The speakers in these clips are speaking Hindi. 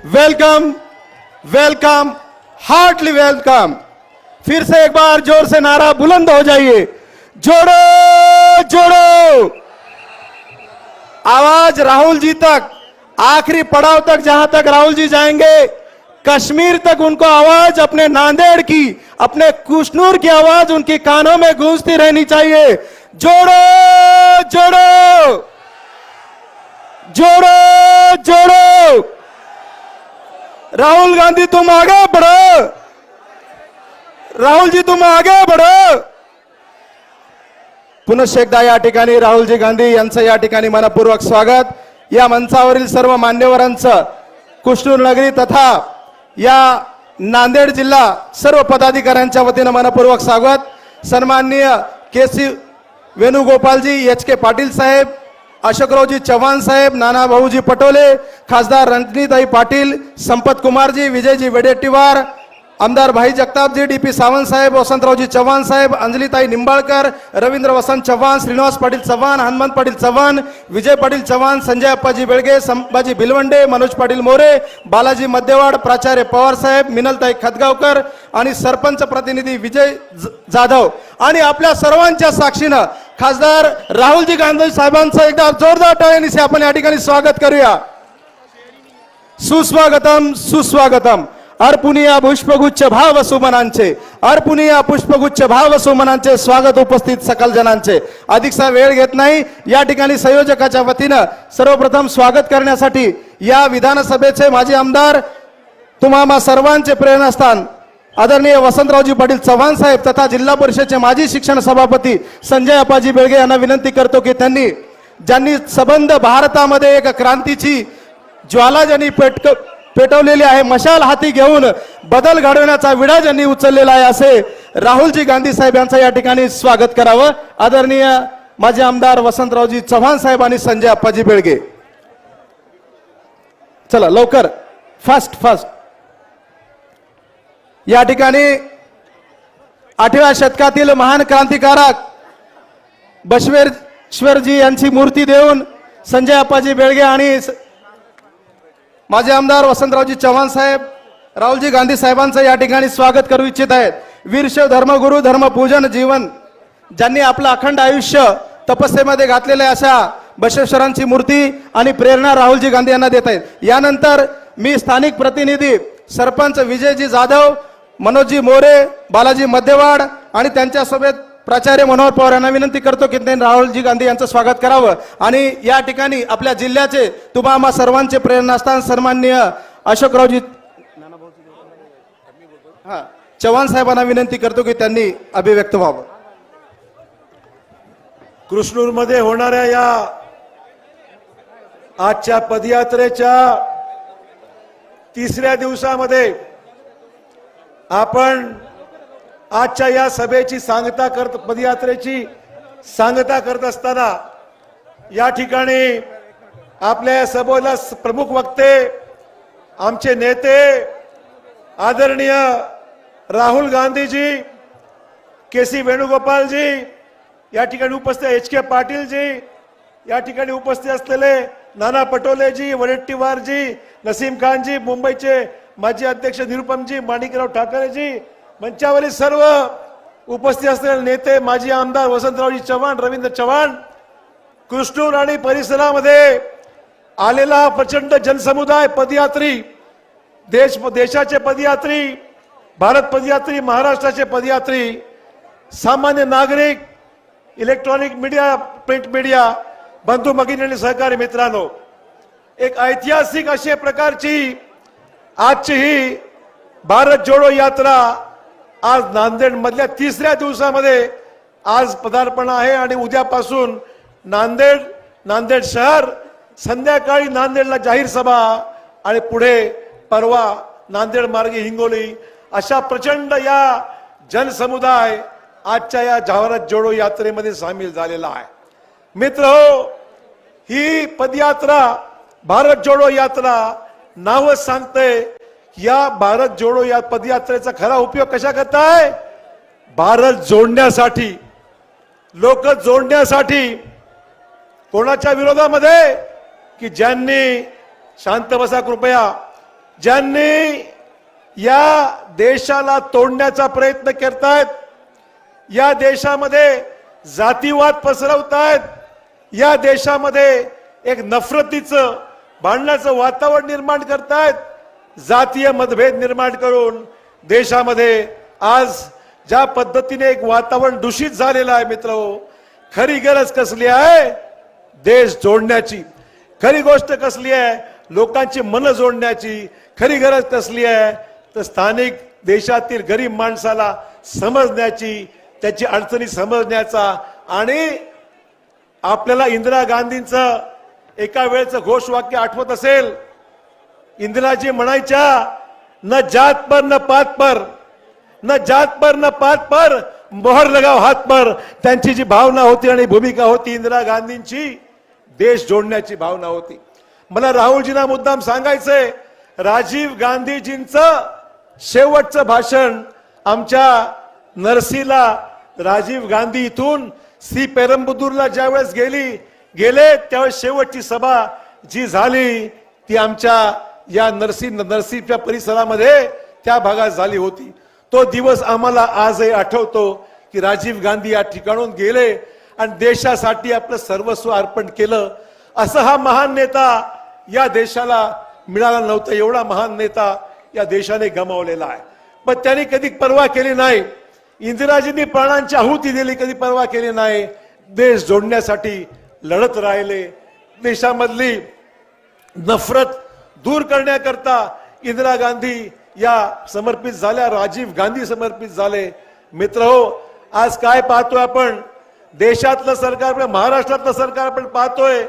Welcome welcome Hartley welcome. फिर से एक बार जोर से नारा बुलंद हो जाइए, जोड़ो जोड़ो। आवाज राहुल जी तक, आखिरी पड़ाव तक, जहां तक राहुल जी जाएंगे, कश्मीर तक उनको आवाज, अपने नांदेड़ की, अपने कुशनूर की आवाज उनके कानों में गूंजती रहनी चाहिए। जोड़ो जोड़ो जोड़ो जोड़ो। राहुल गांधी तुम आगे बढ़ो, राहुल जी तुम आगे बढ़ो। पुनश्च एकदा या ठिकाणी राहुलजी गांधी यांचं या ठिकाणी मनपूर्वक स्वागत। या मंचावरील सर्व मान्यवरांचं, कुशनूर नगरी तथा या नांदेड जिल्हा सर्व पदाधिकाऱ्यांच्या वतीने मनपूर्वक स्वागत। सन्माननीय केसी वेणुगोपालजी, एच के पाटील साहेब, अशोकरावजी चव्हाण साहेब, नाना भाऊजी पटोले, खासदार रणजीताई पाटील, संपत कुमारजी, विजयजी वेडेट्टीवार, आमदार भाई जगतापजी, डीपी सावंत साहेब, वसंतरावजी चव्हाण साहेब, अंजलीताई निंबाळकर, रवींद्र वसंत चव्हाण, श्रीनिवास पाटील चव्हाण, हनुमंत पाटील चव्हाण, विजय पाटील चव्हाण, संजय अप्पाजी बेळगे, संभाजी भिलवंडे, मनोज पाटील मोरे, बालाजी मध्यवाड, प्राचार्य पवार साहेब, मिनलताई खतगावकर आणि सरपंच प्रतिनिधी विजय जाधव आणि आपल्या सर्वांच्या साक्षीनं खासदार राहुलजी गांधी साहेबांचं एकदा जोरदार टाळ्यांनी आपण या ठिकाणी स्वागत करूया। सुस्वागतम सुस्वागतम। अर्पुनिया पुष्पगुच्छ भाव सुमनांचे, अर्पुनिया पुष्पगुच्छ भाव सुमनांचे स्वागत उपस्थित सकल जनांचे। अधिकसा वेळ घेत नाही, या ठिकाणी संयोजकाच्या वतीनं सर्वप्रथम स्वागत करण्यासाठी या विधानसभेचे माजी आमदार, तुम्हा सर्वांचे प्रेरणास्थान आदरणीय वसंतरावजी पाटील चव्हाण साहेब तथा जिल्हा परिषदेचे माजी शिक्षण सभापती संजय अप्पाजी बेळगे यांना विनंती करतो की त्यांनी, ज्यांनी सबंध भारतामध्ये एक क्रांतीची ज्वाला ज्यांनी पेटवलेली आहे, मशाल हाती घेऊन बदल घडवण्याचा विडा ज्यांनी उचललेला आहे, असे राहुलजी गांधी साहेब यांचं या ठिकाणी स्वागत करावं। आदरणीय माजी आमदार वसंतरावजी चव्हाण साहेब आणि संजय अप्पाजी बेळगे, चला लवकर, फास्ट फास्ट। या ठिकाणी 8व्या शतकातील महान क्रांतिकारक बसवेश्वरजी यांची मूर्ती देऊन संजय अप्पाजी बेळगे आणि माजी आमदार वसंतरावजी चव्हाण साहेब राहुलजी गांधी साहेबांचं या ठिकाणी स्वागत करू इच्छित आहेत। वीरशैव धर्मगुरू, धर्मपूजन जीवन, ज्यांनी आपलं अखंड आयुष्य तपस्येमध्ये घातलेल्या अशा बसवेश्वरांची मूर्ती आणि प्रेरणा राहुलजी गांधी यांना देत आहेत। यानंतर मी स्थानिक प्रतिनिधी सरपंच विजयजी जाधव, मनोजजी मोरे, बालाजी मध्यवाड आणि त्यांच्यासोबत प्राचार्य मनोहर पवार यांना विनंती करतो की त्यांनी राहुलजी गांधी यांचं स्वागत करावं। आणि या ठिकाणी आपल्या जिल्ह्याचे, तुम्हा सर्वांचे प्रेरणास्थान सन्माननीय अशोकरावजी चव्हाण साहेबांना विनंती करतो की त्यांनी अभिव्यक्त व्हावं। कृष्णूर मध्ये होणाऱ्या या आजच्या पदयात्रेच्या तिसऱ्या दिवसामध्ये आपण आजच्या या सभेची सांगता करत, पदयात्रेची सांगता करत असताना या ठिकाणी आपल्या या सभेला प्रमुख वक्ते, आमचे नेते आदरणीय राहुल गांधीजी, केसी वेणुगोपालजी, या ठिकाणी उपस्थित एच के पाटीलजी, या ठिकाणी उपस्थित असलेले नाना पटोलेजी, वडेट्टीवारजी, नसीम खानजी, मुंबईचे माजी अध्यक्ष निरुपमजी, माणिकराव ठाकरेजी, मंचावरील सर्व उपस्थित असलेले नेते, माजी आमदार वसंतरावजी चव्हाण, रवींद्र चव्हाण, कृष्णूर आणि परिसरामध्ये आलेला प्रचंड जनसमुदाय, पदयात्री, देशाचे पदयात्री, भारत पदयात्री, महाराष्ट्राचे पदयात्री, सामान्य नागरिक, इलेक्ट्रॉनिक मीडिया, प्रिंट मीडिया, बंधू भगिनी आणि सहकारी मित्रांनो, एक ऐतिहासिक अशा प्रकारची आजची ही भारत जोडो यात्रा आज नांदेड मधल्या तिसऱ्या दिवसामध्ये आज पदार्पण आहे। आणि उद्यापासून नांदेड शहर, संध्याकाळी नांदेडला जाहीर सभा आणि पुढे परवा नांदेड मार्गे हिंगोली, अशा प्रचंड या जनसमुदाय आजच्या या भारत जोडो यात्रेमध्ये सामील झालेला आहे। मित्रहो, ही पदयात्रा, भारत जोडो यात्रा नावच सांगते, या भारत जोडो या पदयात्रेचा खरा उपयोग कशा करताय? भारत जोडण्यासाठी, लोक जोडण्यासाठी। कोणाच्या विरोधामध्ये? की ज्यांनी, शांत बसा कृपया, ज्यांनी या देशाला तोडण्याचा प्रयत्न करतायत, या देशामध्ये जातीवाद पसरवतायत, या देशामध्ये एक नफरतीचं भांडणाचं वातावरण निर्माण करतायत, जातीय मतभेद निर्माण करून देशामध्ये आज ज्या पद्धतीने एक वातावरण दूषित झालेलं आहे मित्रहो, खरी गरज कसली आहे? देश जोडण्याची. खरी गोष्ट कसली आहे? लोकांची मन जोडण्याची. खरी गरज कसली आहे? तर स्थानिक देशातील गरीब माणसाला समजण्याची, त्याची अडचणी समजण्याचा. आणि आपल्याला इंदिरा गांधींचं एका वेळचं घोषवाक्य आठवत असेल, इंदिराजी म्हणायच्या, न जात पर न पात पर, न जात पर न पात पर, मोहर लगाव हात पर. त्यांची जी भावना होती आणि भूमिका होती इंदिरा गांधींची, देश जोडण्याची भावना होती. मला राहुलजींना मुद्दाम सांगायचंय, राजीव गांधीजींचं शेवटचं भाषण आमच्या नरसीला, राजीव गांधी इथून श्री पेरंबदूरला ज्यावेळेस गेले त्यावेळेस शेवटची सभा जी झाली ती आमच्या या नरसीच्या परिसरामध्ये त्या भागात झाली होती. तो दिवस आम्हाला आजही आठवतो की राजीव गांधी या ठिकाणून गेले आणि देशासाठी आपलं सर्वस्व अर्पण केलं. असं हा महान नेता या देशाला मिळाला नव्हता. एवढा महान नेता या देशाने गमावलेला आहे. पण त्यांनी कधी पर्वा केली नाही. इंदिराजींनी प्राणांची आहुती दिली, कधी पर्वा केली नाही. देश जोडण्यासाठी लढत राहिले. देशामधली नफरत दूर करण्याकरता इंदिरा गांधी या समर्पित झाल्या, राजीव गांधी समर्पित झाले. मित्रहो, आज काय पाहतोय आपण? देशातलं सरकार, महाराष्ट्रातलं सरकार आपण पाहतोय,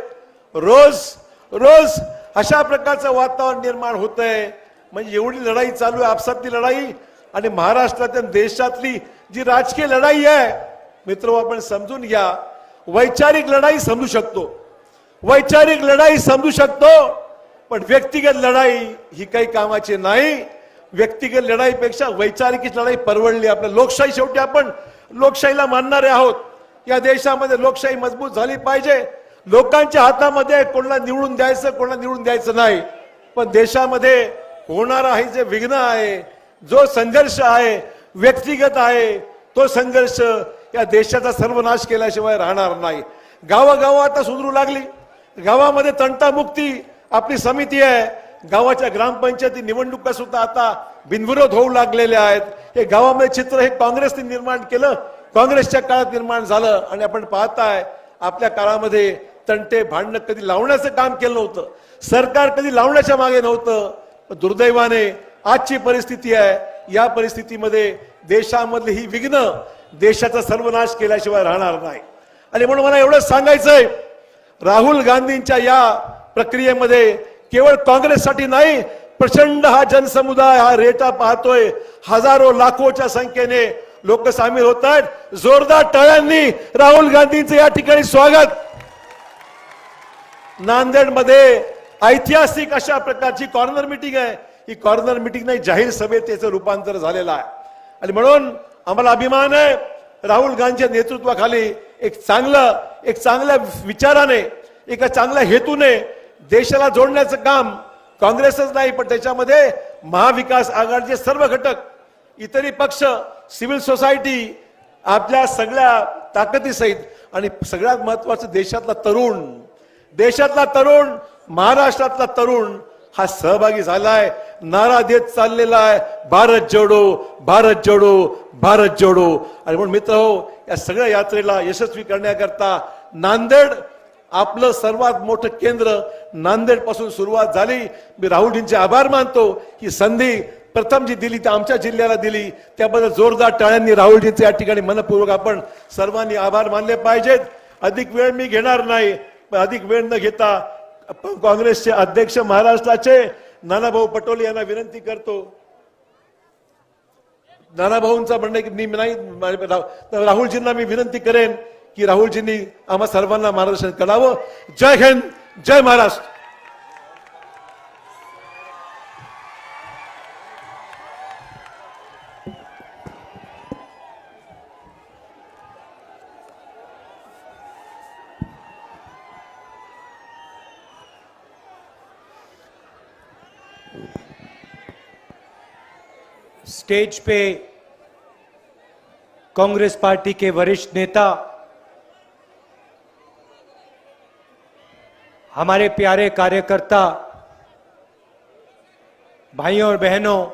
रोज अशा प्रकारचं वातावरण निर्माण होतंय. म्हणजे एवढी लढाई चालू आहे, आपसातली लढाई आणि महाराष्ट्रातील देशातली जी राजकीय लढाई आहे मित्र, आपण समजून घ्या. वैचारिक लढाई समजू शकतो, वैचारिक लढाई समजू शकतो, पण व्यक्तिगत लढाई ही काही कामाची नाही. व्यक्तिगत लढाईपेक्षा वैचारिक लढाई परवडली. आपल्या लोकशाही, शेवटी आपण लोकशाहीला मानणारे आहोत. या देशामध्ये लोकशाही मजबूत झाली पाहिजे. लोकांच्या हातामध्ये कोणाला निवडून द्यायचं, कोणाला निवडून द्यायचं नाही. पण देशामध्ये होणारा हे जे विघ्न आहे, जो संघर्ष आहे, व्यक्तिगत आहे, तो संघर्ष या देशाचा सर्वनाश केल्याशिवाय राहणार नाही. गावागाव आता सुधरू लागली. गावामध्ये तंटामुक्ती आपली समिती आहे. गावाच्या ग्रामपंचायती निवडणुका सुद्धा आता बिनविरोध होऊ लागलेल्या आहेत. हे गावामध्ये चित्र हे काँग्रेसने निर्माण केलं, काँग्रेसच्या काळात निर्माण झालं. आणि आपण पाहताय आपल्या काळामध्ये तंटे भांडणं कधी लावण्याचं काम केलं नव्हतं. सरकार कधी लावण्याच्या मागे नव्हतं. पण दुर्दैवाने आजची परिस्थिती आहे, या परिस्थितीमध्ये देशामधली ही विघ्न देशाचा सर्वनाश केल्याशिवाय राहणार नाही. आणि म्हणून मला एवढंच सांगायचंय, राहुल गांधींच्या या प्रक्रियेमध्ये केवळ काँग्रेससाठी नाही, प्रचंड हा जनसमुदाय, हा रेटा पाहतोय. हजारो लाखोच्या संख्येने लोक सामील होत आहेत. जोरदार टाळ्यांनी राहुल गांधींचं या ठिकाणी स्वागत. नांदेडमध्ये ऐतिहासिक अशा प्रकारची कॉर्नर मिटिंग आहे. ही कॉर्नर मिटिंग नाही, जाहीर सभेत त्याचं रूपांतर झालेलं आहे. आणि म्हणून आम्हाला अभिमान आहे, राहुल गांधीच्या नेतृत्वाखाली एक चांगल्या विचाराने, एका चांगल्या हेतूने देशाला जोडण्याचं काम काँग्रेसच नाही, पण त्याच्यामध्ये महाविकास आघाडीचे सर्व घटक, इतरही पक्ष, सिव्हिल सोसायटी, आपल्या सगळ्या ताकदीसहित आणि सगळ्यात महत्वाचं देशातला तरुण, महाराष्ट्रातला तरुण हा सहभागी झालाय. नारा देत चाललेला आहे, भारत जोडो, भारत जोडो, भारत जोडो. आणि म्हणून मित्र हो, या सगळ्या यात्रेला यशस्वी करण्याकरता नांदेड आपलं सर्वात मोठं केंद्र, नांदेड पासून सुरुवात झाली. मी राहुलजींचे आभार मानतो. ही संधी प्रथम जी दिली ती आमच्या जिल्ह्याला दिली, त्याबद्दल जोरदार टाळ्यांनी राहुलजींचे या ठिकाणी मनपूर्वक आपण सर्वांनी आभार मानले पाहिजेत. अधिक वेळ मी घेणार नाही, पण अधिक वेळ न घेता काँग्रेसचे अध्यक्ष महाराष्ट्राचे नानाभाऊ पटोले यांना विनंती करतो. नानाभाऊंचा म्हणणं की मी नाही, राहुलजींना मी विनंती करेन की राहुलजींनी आम्हा सर्वांना मार्गदर्शन करावं. जय हिंद, जय महाराष्ट्र. स्टेज पे कांग्रेस पार्टी के वरिष्ठ नेता, हमारे प्यारे कार्यकर्ता, भाइयों और बहनों,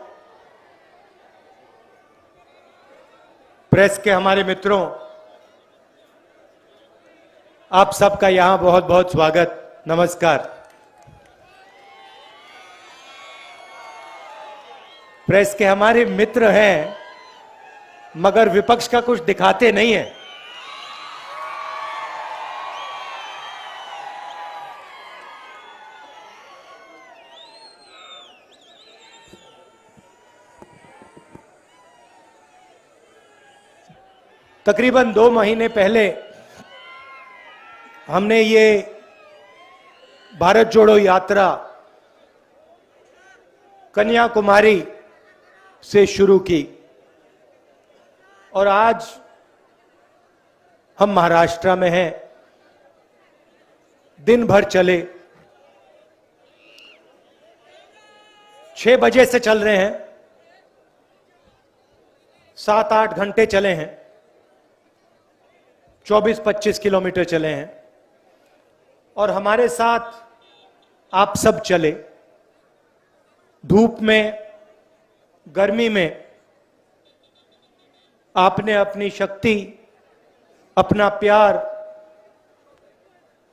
प्रेस के हमारे मित्रों, आप सबका यहां बहुत बहुत स्वागत, नमस्कार। प्रेस के हमारे मित्र हैं मगर विपक्ष का कुछ दिखाते नहीं है। तकरीबन 2 महीने पहले हमने ये भारत जोड़ो यात्रा कन्याकुमारी से शुरू की और आज हम महाराष्ट्र में हैं। दिन भर चले, 6 बजे से चल रहे हैं, 7-8 घंटे चले हैं, 24-25 किलोमीटर चले हैं और हमारे साथ आप सब चले। धूप में, गर्मी में आपने अपनी शक्ति, अपना प्यार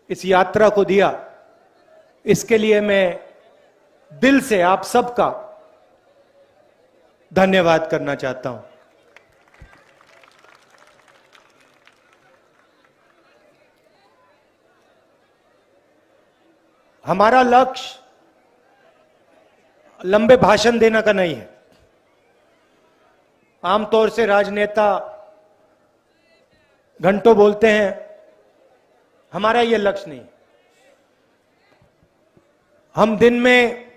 इस यात्रा को दिया। इसके लिए मैं दिल से आप सबका धन्यवाद करना चाहता हूं। हमारा लक्ष्य लंबे भाषण देने का नहीं है। आमतौर से राजनेता घंटों बोलते हैं, हमारा यह लक्ष्य नहीं। हम दिन में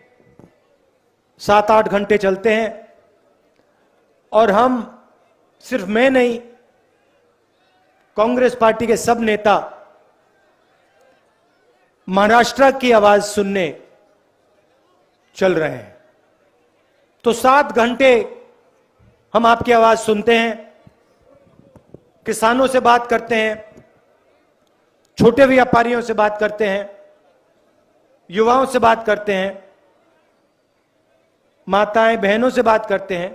7-8 घंटे चलते हैं और हम, सिर्फ मैं नहीं, कांग्रेस पार्टी के सब नेता महाराष्ट्र की आवाज सुनने चल रहे हैं। तो 7 घंटे हम आपकी आवाज सुनते हैं, किसानों से बात करते हैं, छोटे व्यापारियों से बात करते हैं, युवाओं से बात करते हैं, माताएं बहनों से बात करते हैं।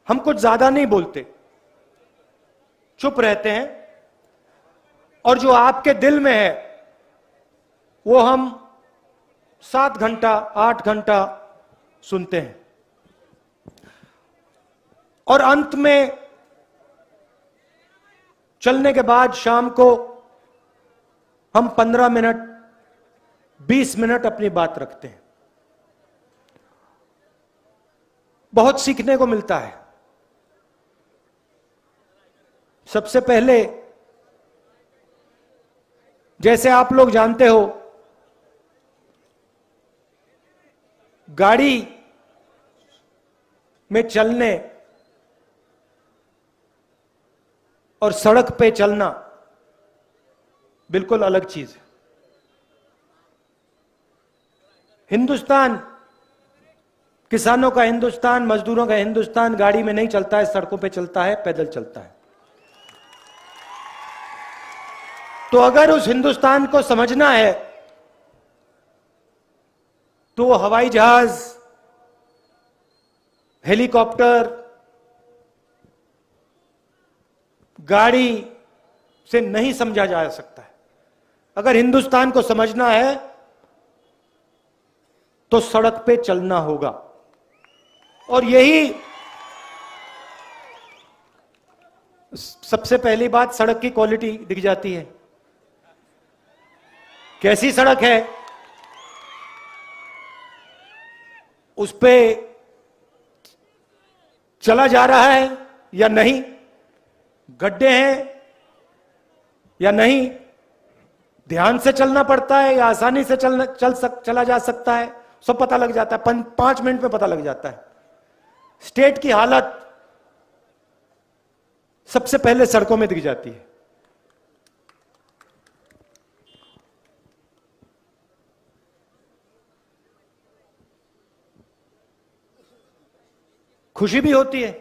हम कुछ ज्यादा नहीं बोलते, चुप रहते हैं और जो आपके दिल में है वो हम 7 घंटा 8 घंटा सुनते हैं और अंत में चलने के बाद शाम को हम 15 मिनट 20 मिनट अपनी बात रखते हैं। बहुत सीखने को मिलता है। सबसे पहले, जैसे आप लोग जानते हो, गाड़ी में चलने और सड़क पे चलना बिल्कुल अलग चीज है। हिंदुस्तान, किसानों का हिंदुस्तान, मजदूरों का हिंदुस्तान गाड़ी में नहीं चलता है, सड़कों पे चलता है, पैदल चलता है। तो अगर उस हिंदुस्तान को समझना है तो वो हवाई जहाज, हेलीकॉप्टर, गाड़ी से नहीं समझा जा सकता है। अगर हिंदुस्तान को समझना है तो सड़क पे चलना होगा। और यही सबसे पहली बात, सड़क की क्वालिटी दिख जाती है। कैसी सड़क है, उस पे चला जा रहा है या नहीं, गड्ढे हैं या नहीं, ध्यान से चलना पड़ता है या आसानी से चला जा सकता है, सब पता लग जाता है। 5 मिनट में पता लग जाता है। स्टेट की हालत सबसे पहले सड़कों में दिख जाती है। खुशी भी होती है।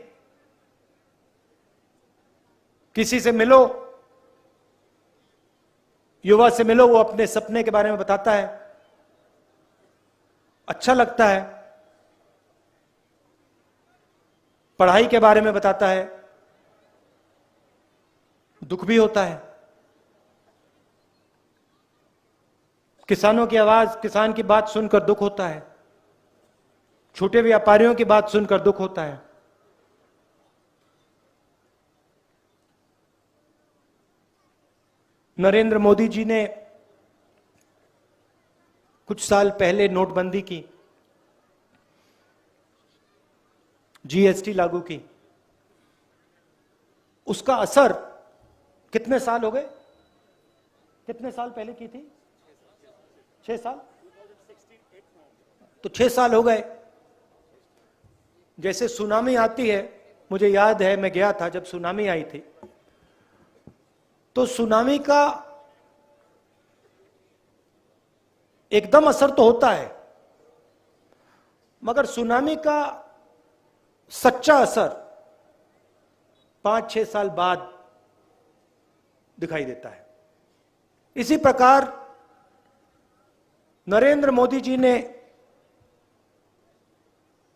किसी से मिलो, युवा से मिलो, वो अपने सपने के बारे में बताता है, अच्छा लगता है। पढ़ाई के बारे में बताता है, दुख भी होता है। किसानों की आवाज, किसान की बात सुनकर दुख होता है। छोटे व्यापारियों की बात सुनकर दुख होता है। नरेंद्र मोदी जी ने कुछ साल पहले नोटबंदी की, जीएसटी लागू की। उसका असर कितने साल हो गए? कितने साल पहले की थी? 6 साल? तो 6 साल हो गए। जैसे सुनामी आती है, मुझे याद है मैं गया था जब सुनामी आई थी, तो सुनामी का एकदम असर तो होता है, मगर सुनामी का सच्चा असर 5-6 साल बाद दिखाई देता है। इसी प्रकार नरेंद्र मोदी जी ने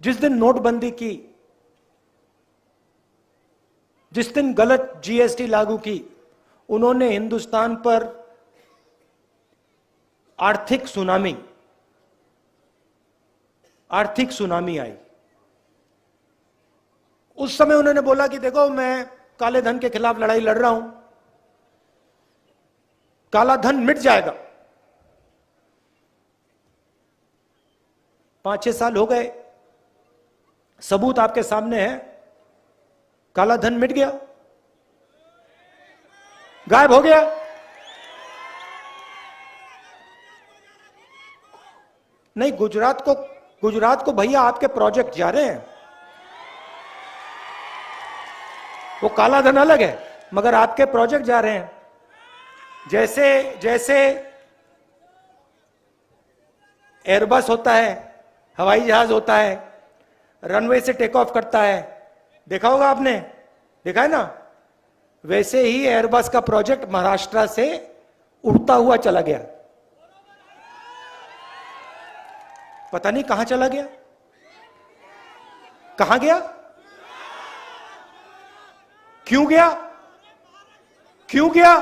जिस दिन नोटबंदी की, जिस दिन गलत जीएसटी लागू की, उन्होंने हिंदुस्तान पर आर्थिक सुनामी आई। उस समय उन्होंने बोला कि देखो, मैं काले धन के खिलाफ लड़ाई लड़ रहा हूं, काला धन मिट जाएगा। 5-6 साल हो गए, सबूत आपके सामने है, काला धन मिट गया, गायब हो गया। नहीं, गुजरात को भैया आपके प्रोजेक्ट जा रहे हैं, वो काला धन अलग है, मगर आपके प्रोजेक्ट जा रहे हैं। जैसे एयरबस होता है, हवाई जहाज होता है, रनवे से टेक ऑफ करता है, देखा होगा आपने, देखा है ना? वैसे ही एयरबस का प्रोजेक्ट महाराष्ट्र से उड़ता हुआ चला गया। पता नहीं कहां चला गया, कहां गया, क्यों गया, क्यों गया?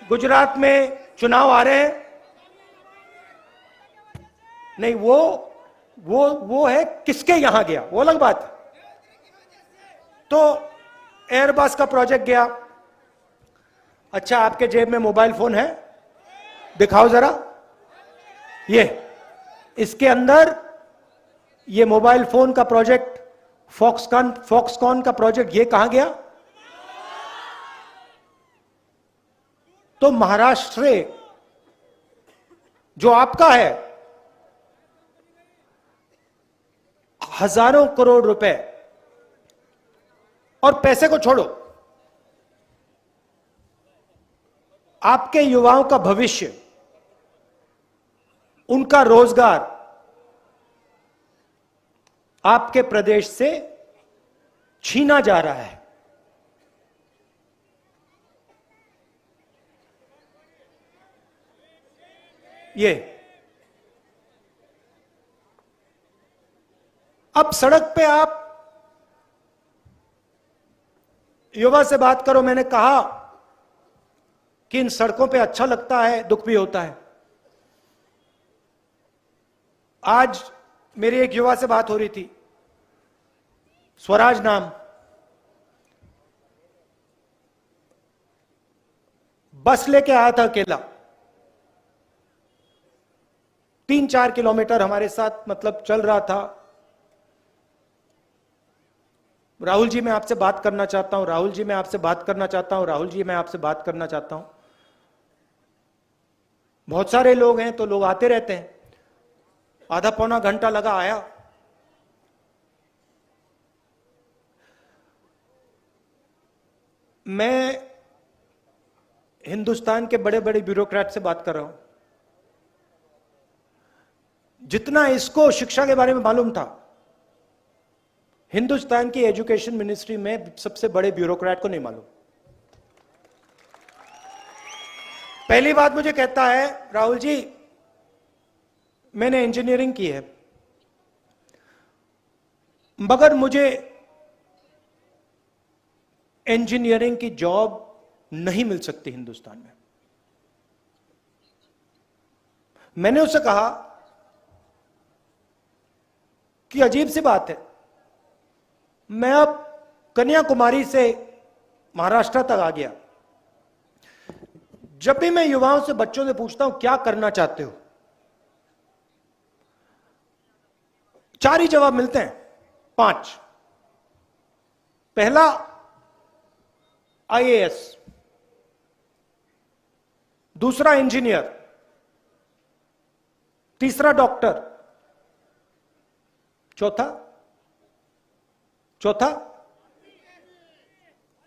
गुजरात में चुनाव आ रहे हैं। नहीं, वो है किसके यहां गया, वो अलग बात है। तो एयरबस का प्रोजेक्ट गया। अच्छा, आपके जेब में मोबाइल फोन है? दिखाओ जरा। ये इसके अंदर ये मोबाइल फोन का प्रोजेक्ट, फॉक्सकॉन का प्रोजेक्ट, ये कहां गया? तो महाराष्ट्र जो आपका है, हजारों करोड़ रुपए, और पैसे को छोड़ो, आपके युवाओं का भविष्य, उनका रोजगार आपके प्रदेश से छीना जा रहा है। ये अब सड़क पे आप युवा से बात करो, मैंने कहा कि इन सड़कों पे अच्छा लगता है, दुख भी होता है। आज मेरी एक युवा से बात हो रही थी, स्वराज नाम, बस लेके आया था अकेला, 3-4 किलोमीटर हमारे साथ मतलब चल रहा था। राहुल जी, मैं आपसे बात करना चाहता हूं, राहुल जी मैं आपसे बात करना चाहता हूं, राहुल जी मैं आपसे बात करना चाहता हूं। बहुत सारे लोग हैं तो लोग आते रहते हैं। आधा पौना घंटा लगा, आया। मैं हिंदुस्तान के बड़े बड़े ब्यूरोक्रेट से बात कर रहा हूं। जितना इसको शिक्षा के बारे में मालूम था, हिंदुस्तान की एजुकेशन मिनिस्ट्री में सबसे बड़े ब्यूरोक्रेट को नहीं मालूम। पहली बात मुझे कहता है, राहुल जी मैंने इंजीनियरिंग की है, मगर मुझे इंजीनियरिंग की जॉब नहीं मिल सकती हिंदुस्तान में। मैंने उससे कहा कि अजीब सी बात है, मैं अब कन्याकुमारी से महाराष्ट्र तक आ गया, जब भी मैं युवाओं से, बच्चों से पूछता हूं क्या करना चाहते हो, 4 ही जवाब मिलते हैं, 5। पहला आईएएस, दूसरा इंजीनियर, तीसरा डॉक्टर, चौथा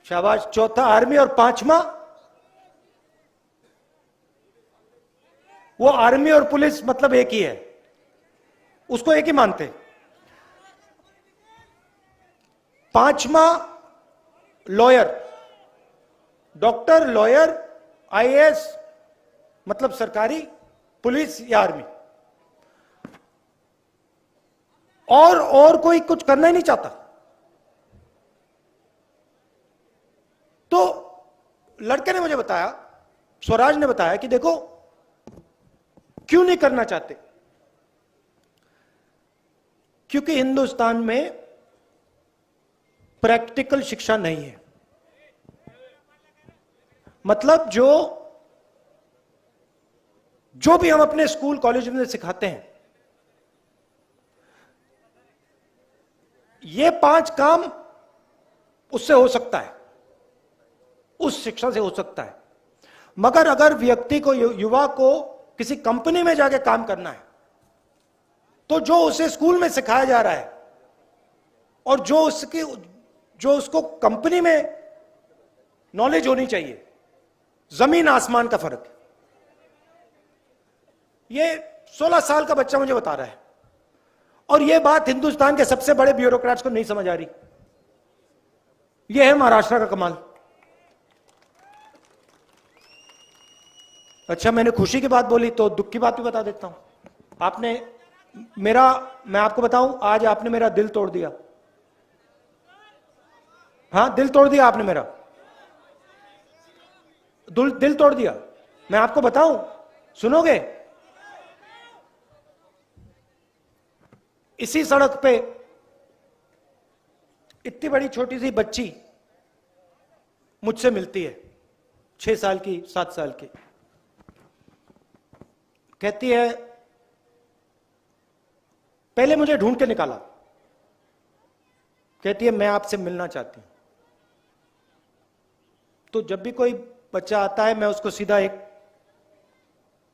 शाबाश, चौथा आर्मी, और 5वां वो आर्मी और पुलिस मतलब एक ही है, उसको एक ही मानते। 5वां लॉयर, डॉक्टर, लॉयर, आईएएस मतलब सरकारी, पुलिस या आर्मी, और कोई कुछ करना ही नहीं चाहता। तो लड़के ने मुझे बताया, स्वराज ने बताया कि देखो क्यों नहीं करना चाहते, क्योंकि हिंदुस्तान में प्रैक्टिकल शिक्षा नहीं है। मतलब जो भी हम अपने स्कूल कॉलेज में सिखाते हैं, ये 5 काम उससे हो सकता है, उस शिक्षा से हो सकता है, मगर अगर व्यक्ति को, युवा को किसी कंपनी में जाके काम करना है, तो जो उसे स्कूल में सिखाया जा रहा है और जो उसको कंपनी में नॉलेज होनी चाहिए, जमीन आसमान का फर्क है। ये 16 साल का बच्चा मुझे बता रहा है, और यह बात हिंदुस्तान के सबसे बड़े ब्यूरोक्रेट्स को नहीं समझ आ रही। यह है महाराष्ट्र का कमाल। अच्छा, मैंने खुशी की बात बोली तो दुख की बात भी बता देता हूं। मैं आपको बताऊं, आज आपने मेरा दिल तोड़ दिया। हाँ, दिल तोड़ दिया आपने मेरा, दिल तोड़ दिया। मैं आपको बताऊं, सुनोगे? इसी सड़क पे इतनी बड़ी छोटी सी बच्ची मुझसे मिलती है, 6 साल की, 7 साल की। कहती है, पहले मुझे ढूंढ के निकाला, कहती है मैं आपसे मिलना चाहती हूं। तो जब भी कोई बच्चा आता है, मैं उसको सीधा एक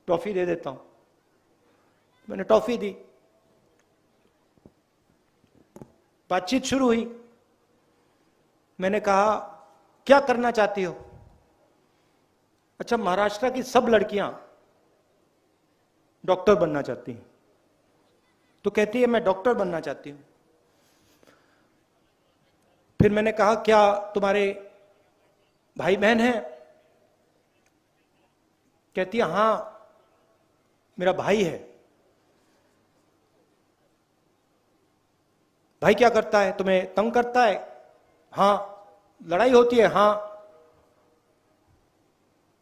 टॉफी दे देता हूं। मैंने टॉफी दी, बातचीत शुरू हुई। मैंने कहा क्या करना चाहती हो? अच्छा, महाराष्ट्र की सब लड़कियां डॉक्टर बनना चाहती हैं। तो कहती है मैं डॉक्टर बनना चाहती हूं। फिर मैंने कहा क्या तुम्हारे भाई बहन हैं? कहती है हां, मेरा भाई है। भाई क्या करता है? तुम्हें तंग करता है? हां। लड़ाई होती है? हां।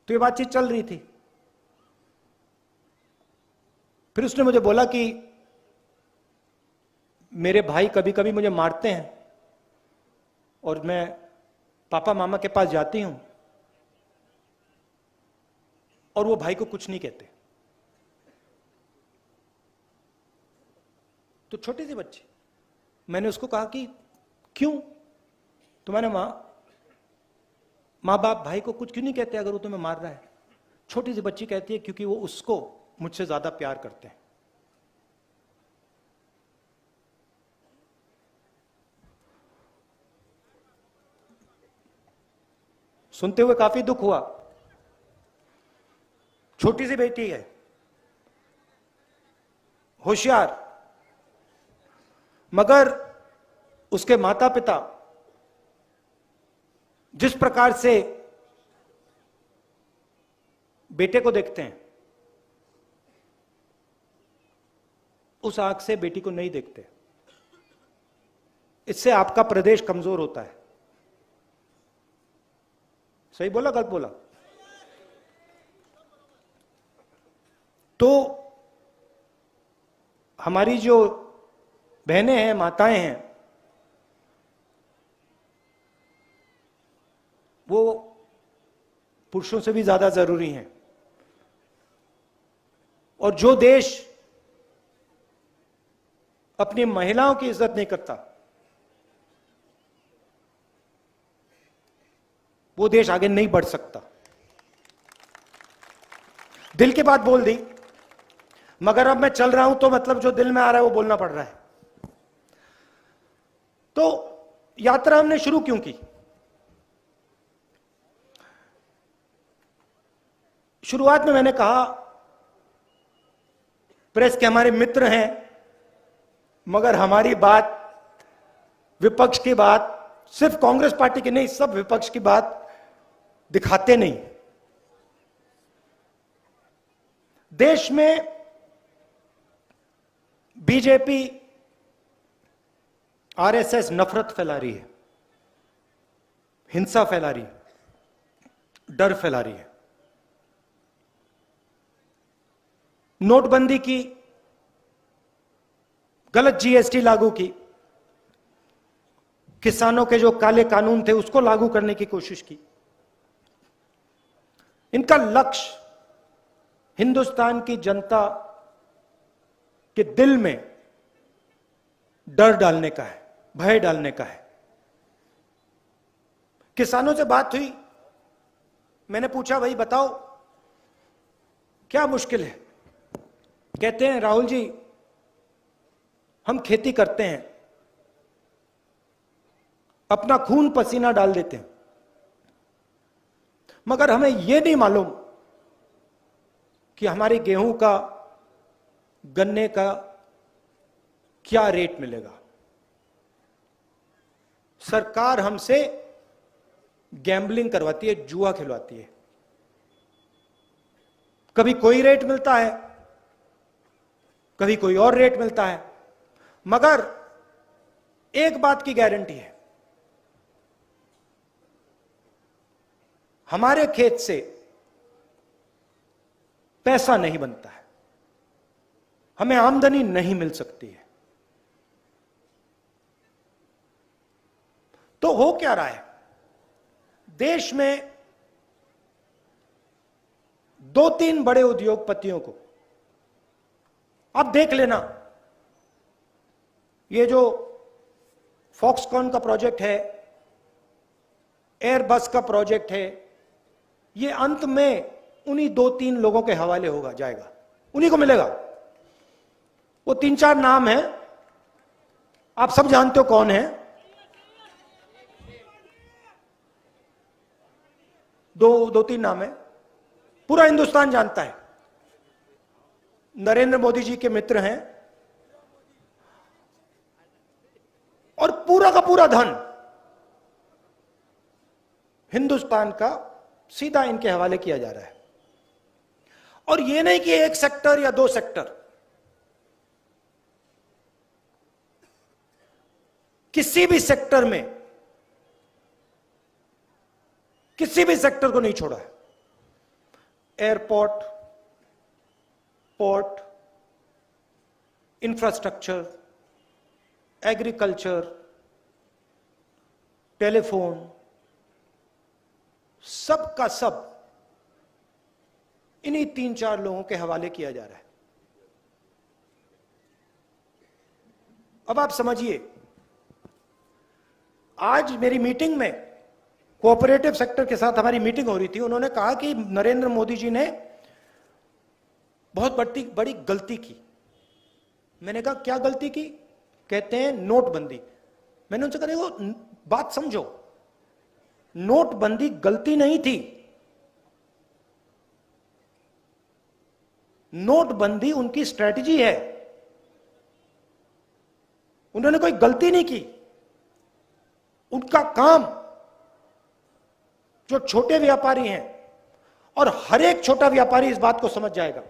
तो ये बातचीत चल रही थी। फिर उसने मुझे बोला कि मेरे भाई कभी कभी मुझे मारते हैं और मैं पापा मामा के पास जाती हूं और वो भाई को कुछ नहीं कहते। तो छोटी सी बच्ची, मैंने उसको कहा कि क्यों तुम्हारे माँ बाप भाई को कुछ क्यों नहीं कहते अगर वो तुम्हें मार रहा है? छोटी सी बच्ची कहती है क्योंकि वो उसको मुझसे ज्यादा प्यार करते हैं। सुनते हुए काफी दुख हुआ। छोटी सी बेटी है, होशियार, मगर उसके माता पिता जिस प्रकार से बेटे को देखते हैं, उस आंख से बेटी को नहीं देखते। इससे आपका प्रदेश कमजोर होता है। सही बोला, गलत बोला? तो हमारी जो बहनें हैं, माताएं हैं, वो पुरुषों से भी ज्यादा जरूरी हैं। और जो देश अपनी महिलाओं की इज्जत नहीं करता, वो देश आगे नहीं बढ़ सकता। दिल की बात बोल दी, मगर अब मैं चल रहा हूं तो मतलब जो दिल में आ रहा है वो बोलना पड़ रहा है। तो यात्रा हमने शुरू क्यों की? शुरुआत में मैंने कहा प्रेस के हमारे मित्र हैं, मगर हमारी बात, विपक्ष की बात, सिर्फ कांग्रेस पार्टी की नहीं, सब विपक्ष की बात दिखाते नहीं। देश में बीजेपी, आरएसएस नफरत फैला रही है, हिंसा फैला रही है, डर फैला रही है। नोटबंदी की, गलत जीएसटी लागू की, किसानों के जो काले कानून थे उसको लागू करने की कोशिश की। इनका लक्ष्य हिंदुस्तान की जनता के दिल में डर डालने का है, भय डालने का है। किसानों से बात हुई, मैंने पूछा भाई बताओ क्या मुश्किल है? कहते हैं राहुल जी, हम खेती करते हैं, अपना खून पसीना डाल देते हैं, मगर हमें यह नहीं मालूम कि हमारे गेहूं का, गन्ने का क्या रेट मिलेगा। सरकार हमसे गैम्बलिंग करवाती है, जुआ खिलवाती है। कभी कोई रेट मिलता है, कभी कोई और रेट मिलता है, मगर एक बात की गारंटी है, हमारे खेत से पैसा नहीं बनता है, हमें आमदनी नहीं मिल सकती है। तो हो क्या रहा है? देश में 2-3 बड़े उद्योगपतियों को, अब देख लेना, ये जो फॉक्सकॉन का प्रोजेक्ट है, एयरबस का प्रोजेक्ट है, ये अंत में उन्हीं 2-3 लोगों के हवाले होगा, जाएगा, उन्हीं को मिलेगा। वो 3-4 नाम हैं, आप सब जानते हो कौन है। दो तीन नाम है, पूरा हिंदुस्तान जानता है। नरेंद्र मोदी जी के मित्र हैं और पूरा का पूरा धन हिंदुस्तान का सीधा इनके हवाले किया जा रहा है। और यह नहीं कि एक सेक्टर या 2 सेक्टर, किसी भी सेक्टर में, किसी भी सेक्टर को नहीं छोड़ा है। Airport, port, infrastructure, agriculture, telephone, सब का सब इन्हीं 3-4 लोगों के हवाले किया जा रहा है। अब आप समझिए, आज मेरी मीटिंग में कोऑपरेटिव सेक्टर के साथ हमारी मीटिंग हो रही थी। उन्होंने कहा कि नरेंद्र मोदी जी ने बहुत बड़ी गलती की। मैंने कहा क्या गलती की? कहते हैं नोटबंदी। मैंने उनसे कहा देखो बात समझो, नोटबंदी गलती नहीं थी, नोटबंदी उनकी स्ट्रेटजी है। उन्होंने कोई गलती नहीं की। उनका काम, जो छोटे व्यापारी हैं, और हर एक छोटा व्यापारी इस बात को समझ जाएगा,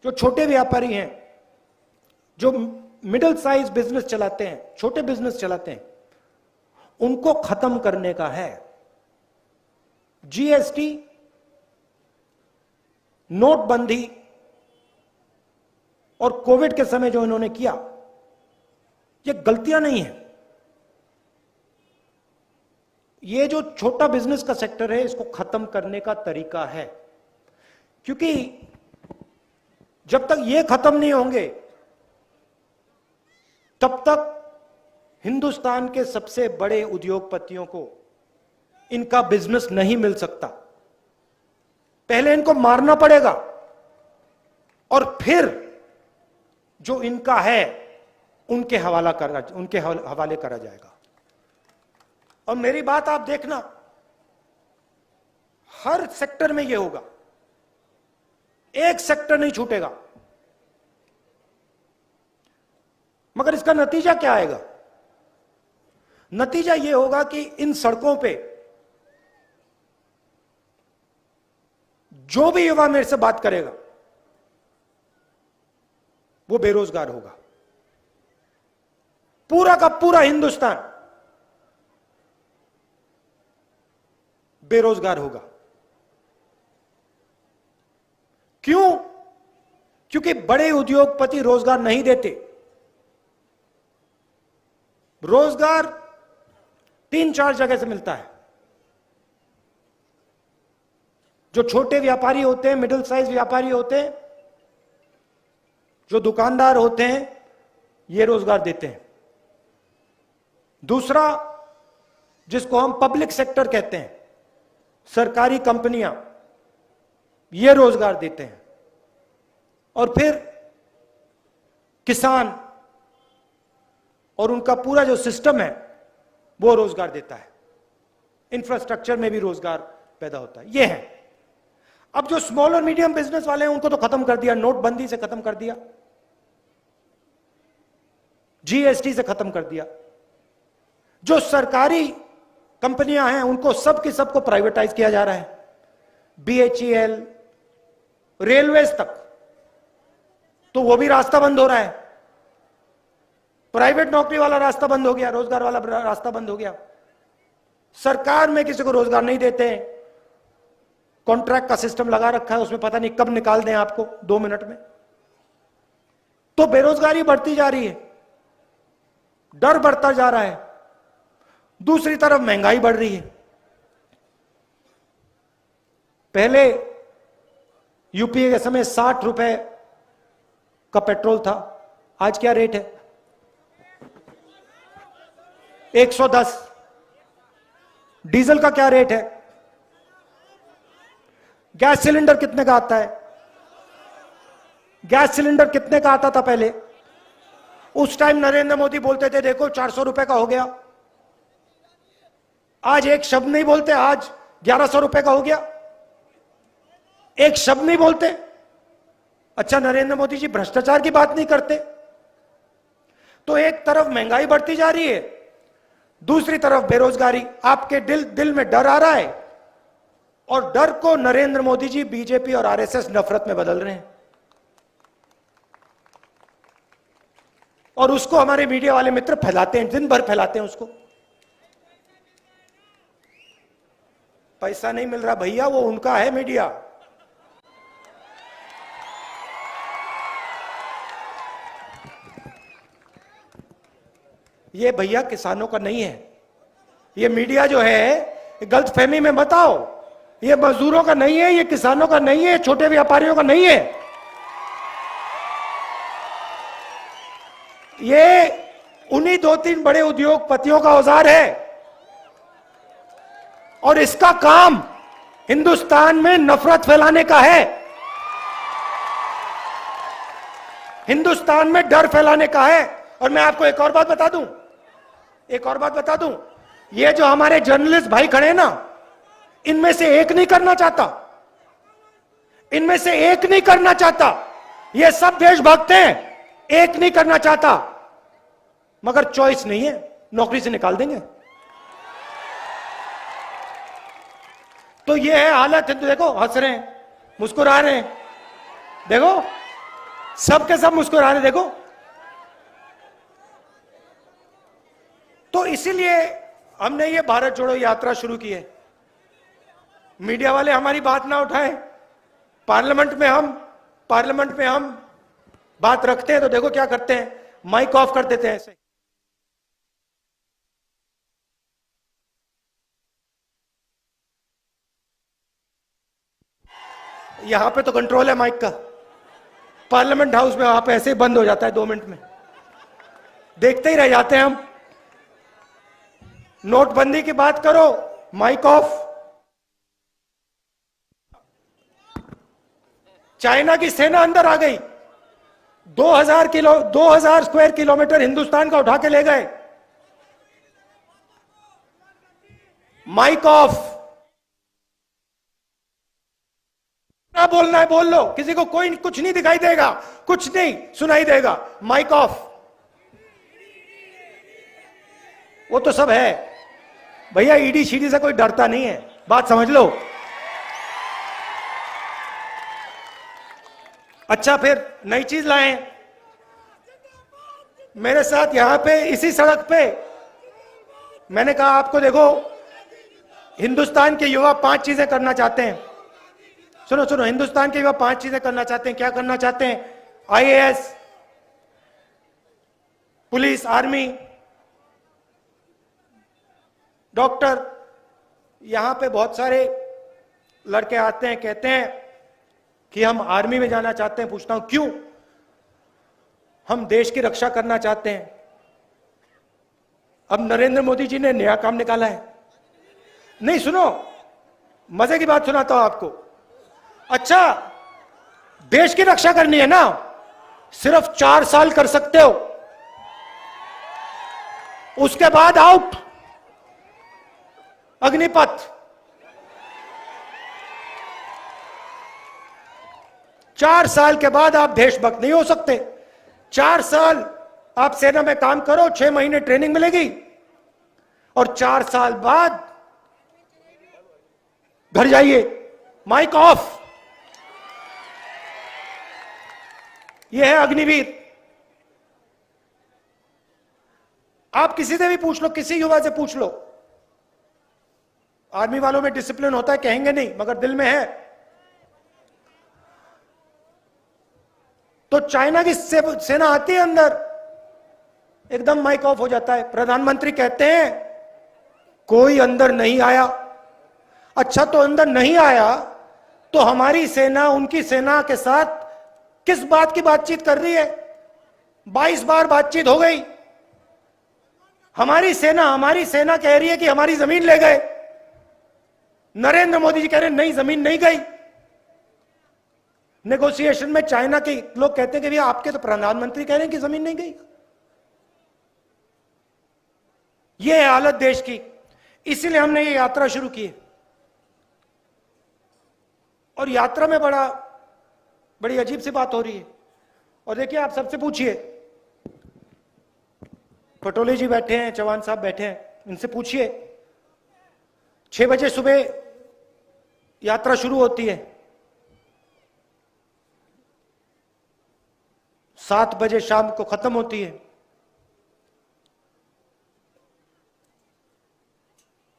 जो छोटे व्यापारी हैं, जो मिडिल साइज बिजनेस चलाते हैं, छोटे बिजनेस चलाते हैं, उनको खत्म करने का है। जीएसटी, नोटबंदी और कोविड के समय जो इन्होंने किया, ये गलतियां नहीं है। ये जो छोटा बिजनेस का सेक्टर है, इसको खत्म करने का तरीका है। क्योंकि जब तक ये खत्म नहीं होंगे, तब तक हिंदुस्तान के सबसे बड़े उद्योगपतियों को इनका बिजनेस नहीं मिल सकता। पहले इनको मारना पड़ेगा और फिर जो इनका है उनके हवाले करा जाएगा। और मेरी बात आप देखना, हर सेक्टर में यह होगा, एक सेक्टर नहीं छूटेगा। मगर इसका नतीजा क्या आएगा? नतीजा यह होगा कि इन सड़कों पे जो भी युवा मेरे से बात करेगा वो बेरोजगार होगा। पूरा का पूरा हिंदुस्तान बेरोजगार होगा। क्यों? क्योंकि बड़े उद्योगपति रोजगार नहीं देते। रोजगार 3-4 जगह से मिलता है। जो छोटे व्यापारी होते हैं, मिडिल साइज व्यापारी होते हैं, जो दुकानदार होते हैं, ये रोजगार देते हैं। दूसरा, जिसको हम पब्लिक सेक्टर कहते हैं, सरकारी कंपनियां, ये रोजगार देते हैं। और फिर किसान और उनका पूरा जो सिस्टम है वो रोजगार देता है। इंफ्रास्ट्रक्चर में भी रोजगार पैदा होता है। ये है। अब जो स्मॉल और मीडियम बिजनेस वाले हैं उनको तो खत्म कर दिया, नोटबंदी से खत्म कर दिया, जीएसटी से खत्म कर दिया। जो सरकारी कंपनियां हैं उनको सब के सबको प्राइवेटाइज किया जा रहा है। बीएचईएल, रेलवेज तक, तो वो भी रास्ता बंद हो रहा है। प्राइवेट नौकरी वाला रास्ता बंद हो गया, रोजगार वाला रास्ता बंद हो गया। सरकार में किसी को रोजगार नहीं देते हैं। कॉन्ट्रैक्ट का सिस्टम लगा रखा है, उसमें पता नहीं कब निकाल दें आपको 2 मिनट में। तो बेरोजगारी बढ़ती जा रही है, डर बढ़ता जा रहा है। दूसरी तरफ महंगाई बढ़ रही है। पहले यूपीए के समय 60 रुपए का पेट्रोल था, आज क्या रेट है? 110। डीजल का क्या रेट है? गैस सिलेंडर कितने का आता है? गैस सिलेंडर कितने का आता था पहले? उस टाइम नरेंद्र मोदी बोलते थे देखो 400 रुपए का हो गया। आज एक शब्द नहीं बोलते, आज 1100 रुपए का हो गया। एक शब्द नहीं बोलते। अच्छा, नरेंद्र मोदी जी भ्रष्टाचार की बात नहीं करते। तो एक तरफ महंगाई बढ़ती जा रही है, दूसरी तरफ बेरोजगारी। आपके दिल में डर आ रहा है, और डर को नरेंद्र मोदी जी, बीजेपी और आरएसएस नफरत में बदल रहे हैं। और उसको हमारे मीडिया वाले मित्र फैलाते हैं, दिन भर फैलाते हैं उसको। पैसा नहीं मिल रहा भैया, वो उनका है मीडिया। ये भैया किसानों का नहीं है। ये मीडिया जो है, गलतफहमी में बताओ, ये मजदूरों का नहीं है, ये किसानों का नहीं है, छोटे व्यापारियों का नहीं है। ये उन्हीं 2-3 बड़े उद्योगपतियों का औजार है। और इसका काम हिंदुस्तान में नफरत फैलाने का है, हिंदुस्तान में डर फैलाने का है। और मैं आपको एक और बात बता दूं, ये जो हमारे जर्नलिस्ट भाई खड़े हैं ना, इनमें से एक नहीं करना चाहता, ये सब देशभक्त हैं, एक नहीं करना चाहता, मगर चॉइस नहीं है, नौकरी से निकाल देंगे। तो ये है हालत है। तो देखो हंस रहे हैं, मुस्कुरा रहे हैं, देखो सब के सब मुस्कुरा रहे हैं, देखो। तो इसीलिए हमने ये भारत जोड़ो यात्रा शुरू की है। मीडिया वाले हमारी बात ना उठाएं, पार्लियामेंट में हम बात रखते हैं तो देखो क्या करते हैं, माइक ऑफ कर देते हैं ऐसे। यहां पे तो कंट्रोल है माइक का, पार्लियामेंट हाउस में वहां पे ऐसे ही बंद हो जाता है 2 मिनट में, देखते ही रह जाते हैं हम। नोटबंदी की बात करो, माइक ऑफ। चाइना की सेना अंदर आ गई, 2000 स्क्वायर किलोमीटर हिंदुस्तान का उठा के ले गए, माइक ऑफ। ना बोलना है बोल लो, किसी को कोई कुछ नहीं दिखाई देगा, कुछ नहीं सुनाई देगा, माइक ऑफ। वो तो सब है भैया, ईडी शीडी से कोई डरता नहीं है, बात समझ लो। अच्छा, फिर नई चीज लाए मेरे साथ यहां पे इसी सड़क पे। मैंने कहा आपको देखो, हिंदुस्तान के युवा 5 चीजें करना चाहते हैं। सुनो सुनो, हिंदुस्तान के युवा 5 चीजें करना चाहते हैं। क्या करना चाहते हैं? IAS, police, army, doctor. यहां पे बहुत सारे लड़के आते हैं, कहते हैं कि हम आर्मी में जाना चाहते हैं। पूछता हूं क्यों? हम देश की रक्षा करना चाहते हैं। अब नरेंद्र मोदी जी ने नया काम निकाला है। नहीं, सुनो, मजे की बात सुनाता हूं आपको। अच्छा, देश की रक्षा करनी है ना, सिर्फ 4 साल कर सकते हो, उसके बाद आउट, अग्निपथ। 4 साल के बाद आप देशभक्त नहीं हो सकते। 4 साल आप सेना में काम करो, 6 महीने ट्रेनिंग मिलेगी, और 4 साल बाद घर जाइए, माइक ऑफ। यह है अग्निवीर। आप किसी से भी पूछ लो, किसी युवा से पूछ लो, आर्मी वालों में डिसिप्लिन होता है कहेंगे नहीं, मगर दिल में है। तो चाइना की सेना आती है अंदर, एकदम माइक ऑफ हो जाता है। प्रधानमंत्री कहते हैं कोई अंदर नहीं आया। अच्छा, तो अंदर नहीं आया तो हमारी सेना उनकी सेना के साथ किस बात की बातचीत कर रही है? 22 बार बातचीत हो गई। हमारी सेना कह रही है कि हमारी जमीन ले गए। नरेंद्र मोदी जी कह रहे हैं नहीं, जमीन नहीं गई। नेगोशिएशन में चाइना के लोग कहते हैं कि भैया आपके तो प्रधानमंत्री कह रहे हैं कि जमीन नहीं गई। यह है हालत देश की। इसीलिए हमने ये यात्रा शुरू की है। और यात्रा में बड़ी अजीब सी बात हो रही है। और देखिए, आप सबसे पूछिए, पटोले जी बैठे हैं, चौहान साहब बैठे हैं, इनसे पूछिए। 6 बजे सुबह यात्रा शुरू होती है, 7 बजे शाम को खत्म होती है।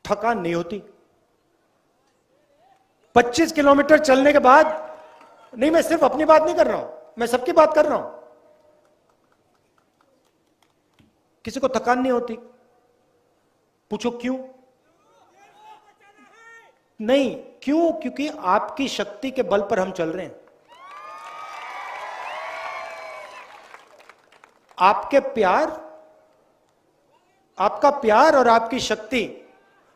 थकान नहीं होती। 25 किलोमीटर चलने के बाद, नहीं, मैं सिर्फ अपनी बात नहीं कर रहा हूं, मैं सबकी बात कर रहा हूं, किसी को थकान नहीं होती। पूछो क्यों? नहीं, क्यों? क्योंकि आपकी शक्ति के बल पर हम चल रहे हैं। आपका प्यार और आपकी शक्ति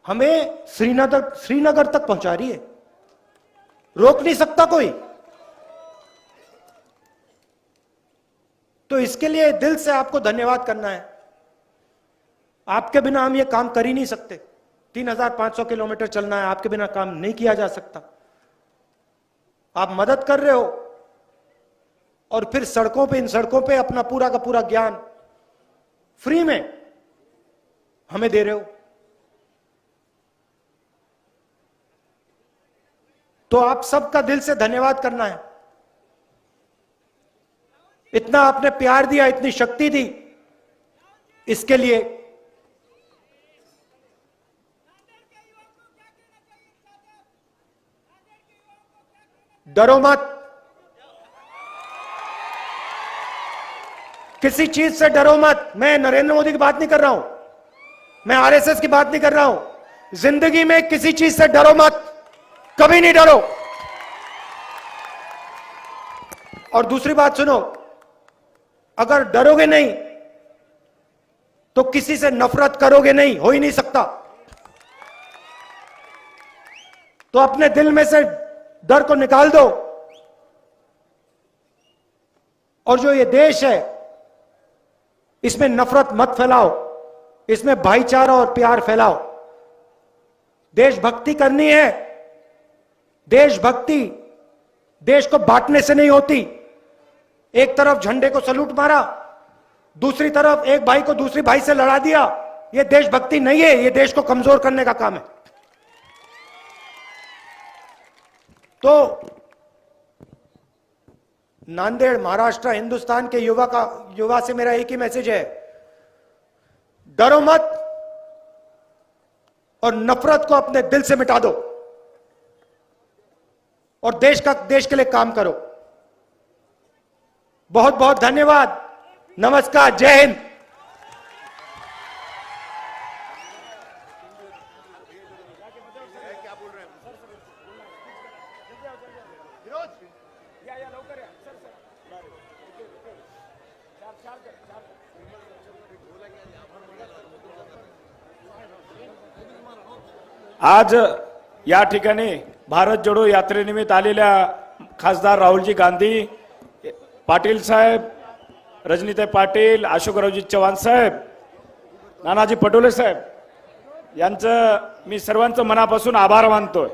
हमें श्रीनगर तक पहुंचा रही है। रोक नहीं सकता कोई। तो इसके लिए दिल से आपको धन्यवाद करना है। आपके बिना हम ये काम कर ही नहीं सकते। 3500 किलोमीटर चलना है, आपके बिना काम नहीं किया जा सकता। आप मदद कर रहे हो, और फिर इन सड़कों पे अपना पूरा का पूरा ज्ञान फ्री में हमें दे रहे हो। तो आप सबका दिल से धन्यवाद करना है। इतना आपने प्यार दिया, इतनी शक्ति दी, इसके लिए डरो मत, किसी चीज से डरो मत। मैं नरेंद्र मोदी की बात नहीं कर रहा हूं, मैं आरएसएस की बात नहीं कर रहा हूं। जिंदगी में किसी चीज से डरो मत, कभी नहीं डरो। और दूसरी बात सुनो, अगर डरोगे नहीं तो किसी से नफरत करोगे नहीं, हो ही नहीं सकता। तो अपने दिल में से डर को निकाल दो, और जो ये देश है इसमें नफरत मत फैलाओ, इसमें भाईचारा और प्यार फैलाओ। देशभक्ति करनी है। देशभक्ति देश को बांटने से नहीं होती। एक तरफ झंडे को सलूट मारा, दूसरी तरफ एक भाई को दूसरी भाई से लड़ा दिया, यह देशभक्ति नहीं है, यह देश को कमजोर करने का काम है। तो नांदेड़, महाराष्ट्र, हिंदुस्तान के युवा से मेरा एक ही मैसेज है, डरो मत और नफरत को अपने दिल से मिटा दो और देश के लिए काम करो। बहुत बहुत धन्यवाद। नमस्कार, जय हिंद। आज या ठिकाणी भारत जोडो यात्रेनिमित्त आलेल्या खासदार राहुलजी गांधी पाटील साहेब, रजनीताई पाटील, अशोकरावजी चव्हाण साहेब, नानाजी पटोले साहेब यांचं मी सर्वांचं मनापासून आभार मानतोय।